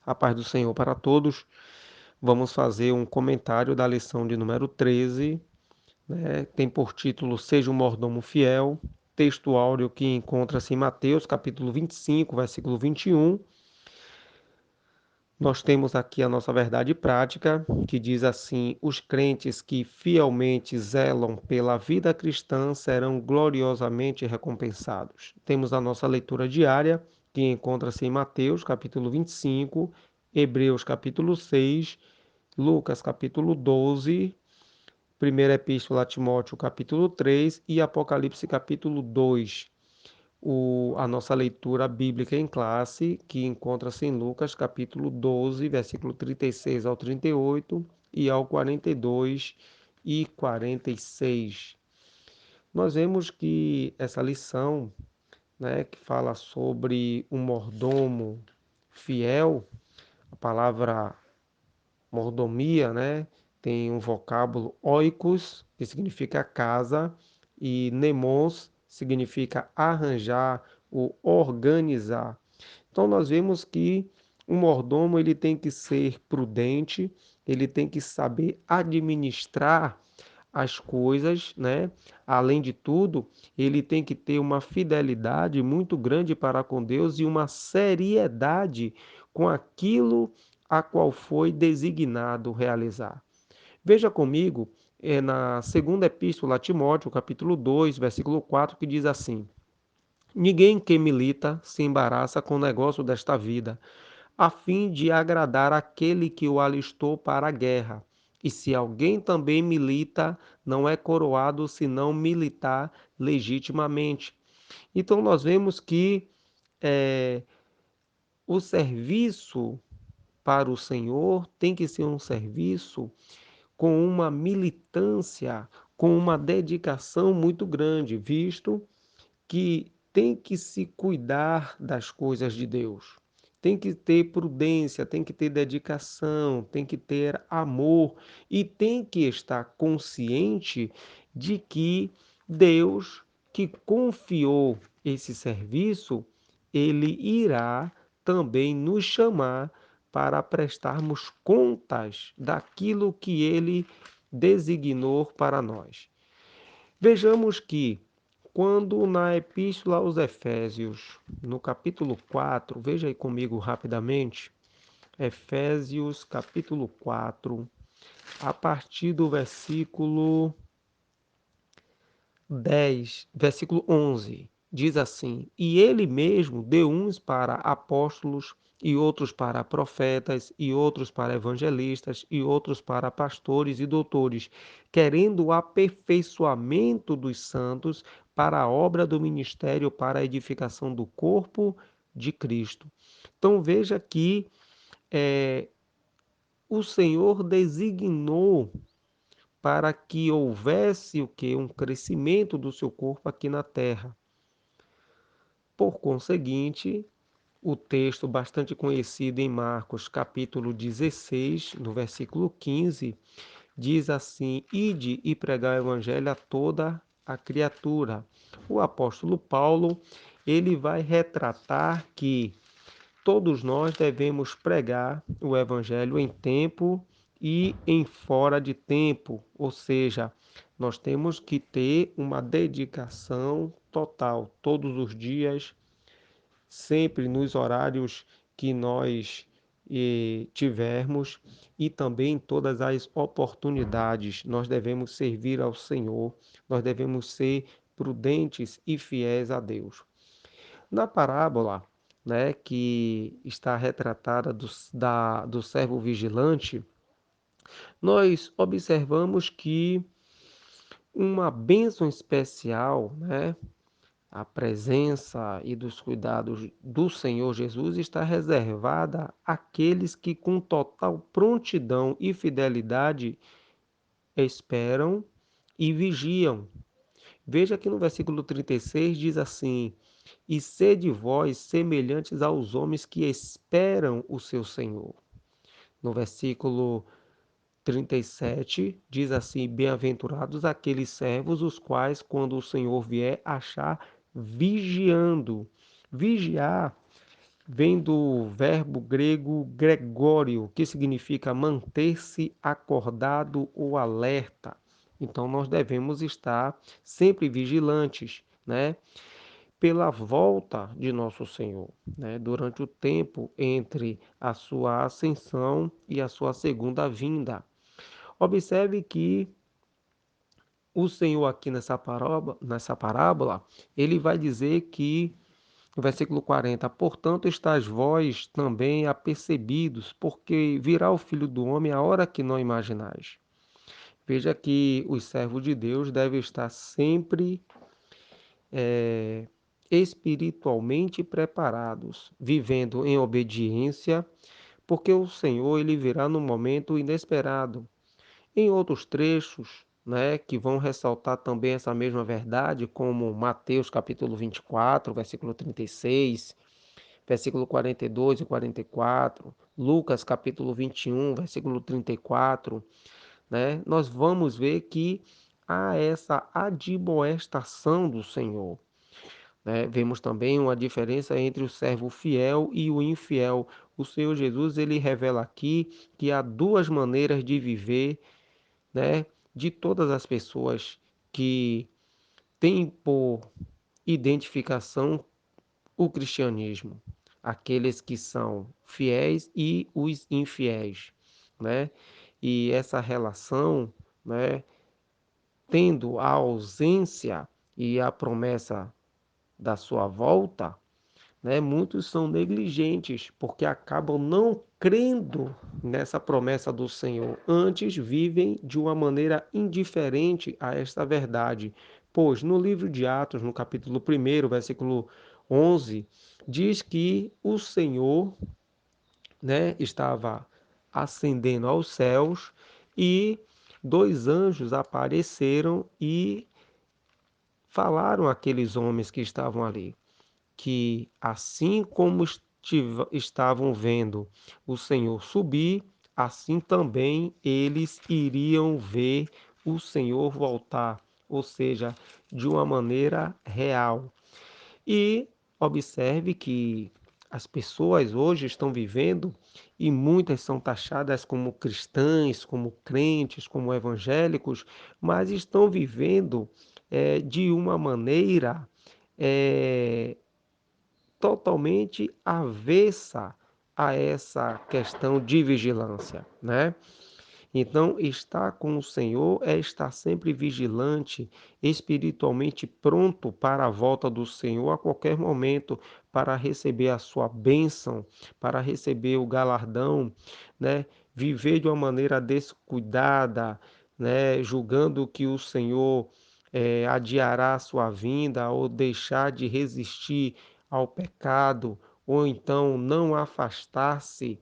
A paz do Senhor para todos. Vamos fazer um comentário da lição de número 13, né? Tem por título Seja um mordomo fiel, texto áureo que encontra-se em Mateus, capítulo 25, versículo 21. Nós temos aqui a nossa verdade prática, que diz assim: os crentes que fielmente zelam pela vida cristã serão gloriosamente recompensados. Temos a nossa leitura diária, que encontra-se em Mateus, capítulo 25, Hebreus, capítulo 6, Lucas, capítulo 12, Primeira Epístola a Timóteo, capítulo 3 e Apocalipse, capítulo 2. A nossa leitura bíblica em classe, que encontra-se em Lucas, capítulo 12, versículo 36 ao 38 e ao 42 e 46. Nós vemos que essa lição, né, que fala sobre um mordomo fiel, a palavra mordomia, né, tem um vocábulo oikos, que significa casa, e nemos significa arranjar ou organizar. Então nós vemos que um mordomo ele tem que ser prudente, ele tem que saber administrar as coisas, né? Além de tudo, ele tem que ter uma fidelidade muito grande para com Deus e uma seriedade com aquilo a qual foi designado realizar. Veja comigo, na segunda epístola a Timóteo, capítulo 2, versículo 4, que diz assim: ninguém que milita se embaraça com o negócio desta vida, a fim de agradar aquele que o alistou para a guerra. E se alguém também milita, não é coroado senão militar legitimamente. Então nós vemos que é, o serviço para o Senhor tem que ser um serviço com uma militância, com uma dedicação muito grande, visto que tem que se cuidar das coisas de Deus. Tem que ter prudência, tem que ter dedicação, tem que ter amor e tem que estar consciente de que Deus, que confiou esse serviço, ele irá também nos chamar para prestarmos contas daquilo que ele designou para nós. Vejamos que, quando na Epístola aos Efésios, no capítulo 4, veja aí comigo rapidamente, Efésios capítulo 4, a partir do versículo 10, versículo 11, diz assim: e ele mesmo deu uns para apóstolos, e outros para profetas, e outros para evangelistas, e outros para pastores e doutores, querendo o aperfeiçoamento dos santos para a obra do ministério, para a edificação do corpo de Cristo. Então veja que o Senhor designou para que houvesse o que? Um crescimento do seu corpo aqui na terra. Por conseguinte, o texto bastante conhecido em Marcos, capítulo 16, no versículo 15, diz assim: ide e pregai o evangelho a toda a criatura. O apóstolo Paulo, ele vai retratar que todos nós devemos pregar o evangelho em tempo e em fora de tempo, ou seja, nós temos que ter uma dedicação total, todos os dias, sempre nos horários que nós tivermos e também em todas as oportunidades. Nós devemos servir ao Senhor, nós devemos ser prudentes e fiéis a Deus. Na parábola, né, que está retratada do servo vigilante, nós observamos que uma bênção especial, né, a presença e dos cuidados do Senhor Jesus está reservada àqueles que com total prontidão e fidelidade esperam e vigiam. Veja que no versículo 36 diz assim: e sede vós semelhantes aos homens que esperam o seu Senhor. No versículo 37 diz assim: bem-aventurados aqueles servos os quais, quando o Senhor vier, achar vigiando. Vigiar vem do verbo grego gregório, que significa manter-se acordado ou alerta. Então, nós devemos estar sempre vigilantes, né? Pela volta de nosso Senhor, né? Durante o tempo entre a sua ascensão e a sua segunda vinda. Observe que o Senhor aqui nessa parábola, ele vai dizer que, no versículo 40, portanto, estáis vós também apercebidos, porque virá o Filho do Homem a hora que não imaginais. Veja que os servos de Deus devem estar sempre espiritualmente preparados, vivendo em obediência, porque o Senhor ele virá no momento inesperado. Em outros trechos, né, que vão ressaltar também essa mesma verdade, como Mateus capítulo 24, versículo 36, versículo 42 e 44, Lucas capítulo 21, versículo 34, né, nós vamos ver que há essa admoestação do Senhor, né? Vemos também uma diferença entre o servo fiel e o infiel. O Senhor Jesus ele revela aqui que há duas maneiras de viver, né, de todas as pessoas que têm por identificação o cristianismo, aqueles que são fiéis e os infiéis, né? E essa relação, né, tendo a ausência e a promessa da sua volta, né? Muitos são negligentes porque acabam não crendo nessa promessa do Senhor. Antes vivem de uma maneira indiferente a esta verdade. Pois no livro de Atos, no capítulo 1, versículo 11, diz que o Senhor, né, estava ascendendo aos céus e dois anjos apareceram e falaram àqueles homens que estavam ali que assim como estavam vendo o Senhor subir, assim também eles iriam ver o Senhor voltar, ou seja, de uma maneira real. E observe que as pessoas hoje estão vivendo, e muitas são taxadas como cristãs, como crentes, como evangélicos, mas estão vivendo de uma maneira eh, totalmente avessa a essa questão de vigilância, né? Então, estar com o Senhor é estar sempre vigilante, espiritualmente pronto para a volta do Senhor a qualquer momento, para receber a sua bênção, para receber o galardão, né? Viver de uma maneira descuidada, né? Julgando que o Senhor adiará a sua vinda ou deixar de resistir ao pecado, ou então não afastar-se,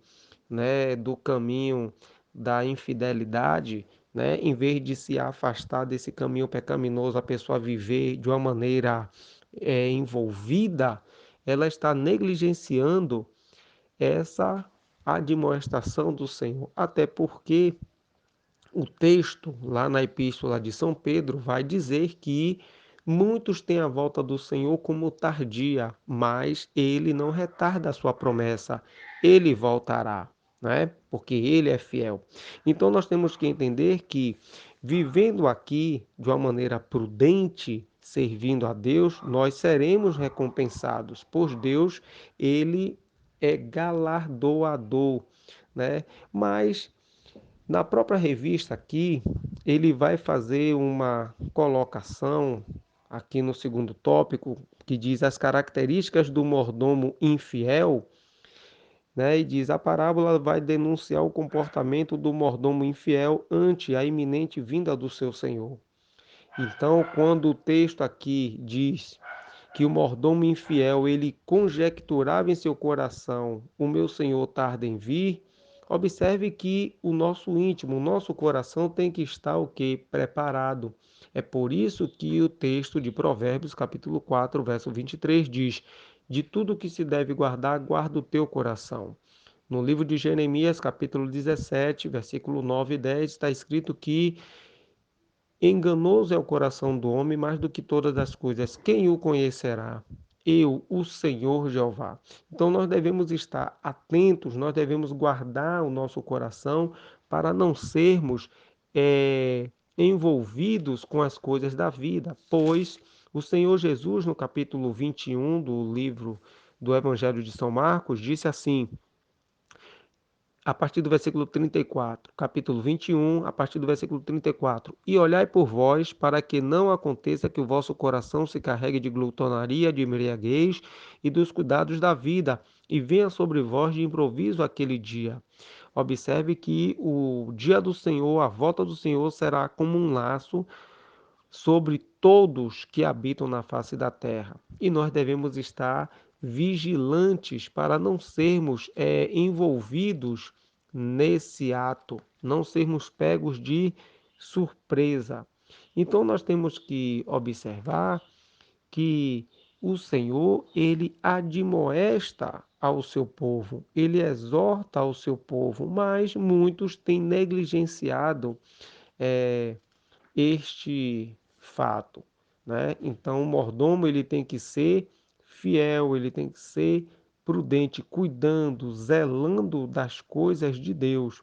né, do caminho da infidelidade, né, em vez de se afastar desse caminho pecaminoso, a pessoa viver de uma maneira envolvida, ela está negligenciando essa admoestação do Senhor, até porque o texto lá na Epístola de São Pedro vai dizer que muitos têm a volta do Senhor como tardia, mas ele não retarda a sua promessa, ele voltará, né? Porque ele é fiel. Então nós temos que entender que vivendo aqui de uma maneira prudente, servindo a Deus, nós seremos recompensados, pois Deus, ele é galardoador, né? Mas na própria revista aqui, ele vai fazer uma colocação aqui no segundo tópico que diz as características do mordomo infiel, né? E diz a parábola vai denunciar o comportamento do mordomo infiel ante a iminente vinda do seu senhor. Então, quando o texto aqui diz que o mordomo infiel ele conjecturava em seu coração, o meu senhor tarda em vir, observe que o nosso íntimo, o nosso coração tem que estar o quê? Preparado. É por isso que o texto de Provérbios, capítulo 4, verso 23 diz: de tudo que se deve guardar, guarda o teu coração. No livro de Jeremias, capítulo 17, versículo 9 e 10, está escrito que enganoso é o coração do homem mais do que todas as coisas. Quem o conhecerá? eu, o Senhor Jeová. Então nós devemos estar atentos, nós devemos guardar o nosso coração para não sermos envolvidos com as coisas da vida, pois o Senhor Jesus, no capítulo 21 do livro do Evangelho de São Marcos, disse assim: a partir do versículo 34, capítulo 21, a partir do versículo 34. E olhai por vós, para que não aconteça que o vosso coração se carregue de glutonaria, de embriaguez e dos cuidados da vida, e venha sobre vós de improviso aquele dia. Observe que o dia do Senhor, a volta do Senhor, será como um laço sobre todos que habitam na face da terra. E nós devemos estar vigilantes para não sermos envolvidos nesse ato, não sermos pegos de surpresa. Então nós temos que observar que o Senhor, ele admoesta ao seu povo, ele exorta ao seu povo, mas muitos têm negligenciado eh, este fato, né? Então, o mordomo ele tem que ser fiel, ele tem que ser prudente, cuidando, zelando das coisas de Deus.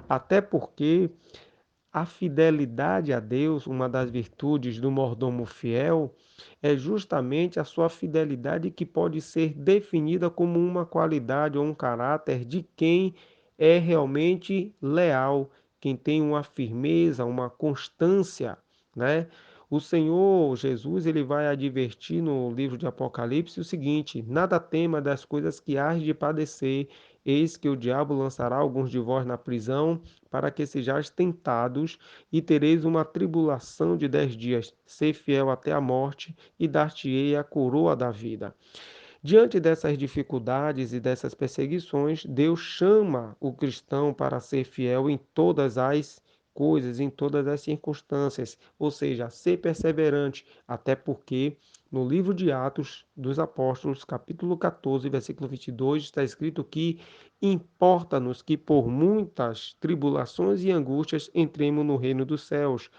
Até porque a fidelidade a Deus, uma das virtudes do mordomo fiel, é justamente a sua fidelidade que pode ser definida como uma qualidade ou um caráter de quem é realmente leal, quem tem uma firmeza, uma constância, né? O Senhor Jesus, ele vai advertir no livro de Apocalipse o seguinte: nada tema das coisas que hás de padecer, eis que o diabo lançará alguns de vós na prisão, para que sejais tentados, e tereis uma tribulação de 10 dias. Ser fiel até a morte, e dar-te-ei a coroa da vida. Diante dessas dificuldades e dessas perseguições, Deus chama o cristão para ser fiel em todas as coisas, em todas as circunstâncias, ou seja, ser perseverante, até porque no livro de Atos dos Apóstolos, capítulo 14, versículo 22, está escrito que importa-nos que por muitas tribulações e angústias entremos no reino dos céus.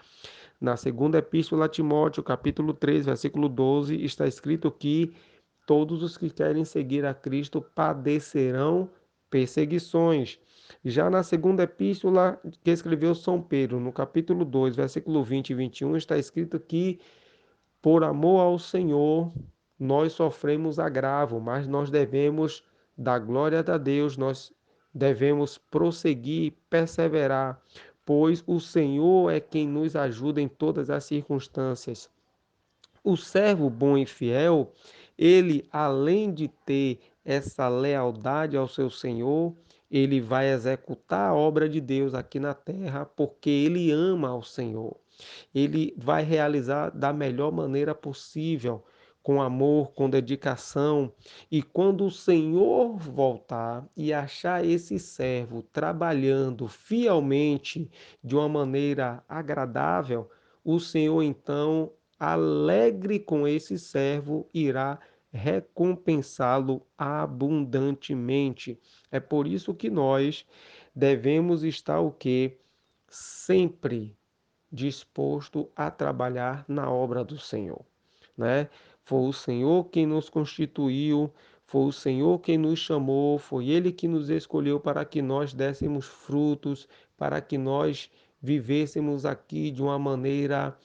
Na segunda epístola a Timóteo, capítulo 3, versículo 12, está escrito que todos os que querem seguir a Cristo padecerão perseguições. Já na segunda epístola que escreveu São Pedro, no capítulo 2, versículo 20 e 21, está escrito que por amor ao Senhor, nós sofremos agravo, mas nós devemos dar glória a Deus, nós devemos prosseguir, perseverar, pois o Senhor é quem nos ajuda em todas as circunstâncias. O servo bom e fiel, ele, além de ter essa lealdade ao seu Senhor, ele vai executar a obra de Deus aqui na terra, porque ele ama ao Senhor. Ele vai realizar da melhor maneira possível, com amor, com dedicação. E quando o Senhor voltar e achar esse servo trabalhando fielmente de uma maneira agradável, o Senhor então, alegre com esse servo, irá recompensá-lo abundantemente. É por isso que nós devemos estar o quê? Sempre disposto a trabalhar na obra do Senhor, né? Foi o Senhor quem nos constituiu, foi o Senhor quem nos chamou, foi Ele que nos escolheu para que nós dessemos frutos, para que nós vivêssemos aqui de uma maneira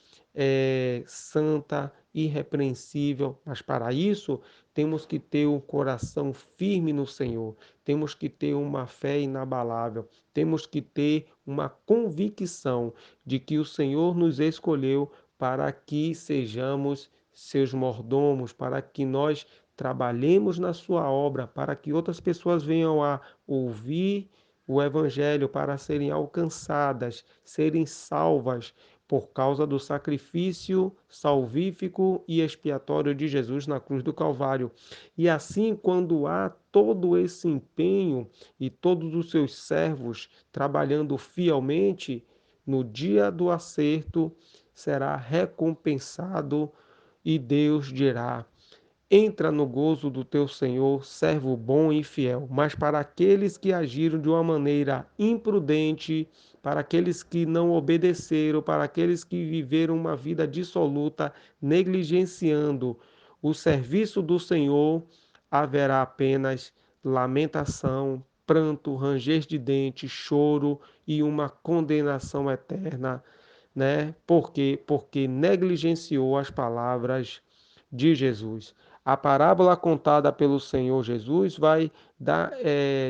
santa, irrepreensível. Mas para isso temos que ter um coração firme no Senhor, temos que ter uma fé inabalável, temos que ter uma convicção de que o Senhor nos escolheu para que sejamos seus mordomos, para que nós trabalhemos na sua obra, para que outras pessoas venham a ouvir o Evangelho, para serem alcançadas, serem salvas por causa do sacrifício salvífico e expiatório de Jesus na cruz do Calvário. E assim, quando há todo esse empenho e todos os seus servos trabalhando fielmente, no dia do acerto será recompensado e Deus dirá: entra no gozo do teu Senhor, servo bom e fiel. Mas para aqueles que agiram de uma maneira imprudente, para aqueles que não obedeceram, para aqueles que viveram uma vida dissoluta, negligenciando O serviço do Senhor haverá apenas lamentação, pranto, ranger de dentes, choro e uma condenação eterna, né? Por quê? Porque negligenciou as palavras de Jesus. A parábola contada pelo Senhor Jesus vai dar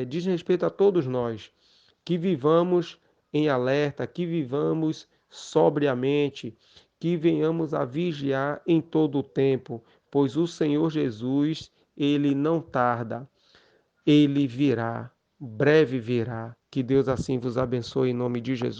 diz respeito a todos nós, que vivamos em alerta, que vivamos sobriamente, que venhamos a vigiar em todo o tempo, pois o Senhor Jesus, ele não tarda, ele virá, breve virá. Que Deus assim vos abençoe em nome de Jesus.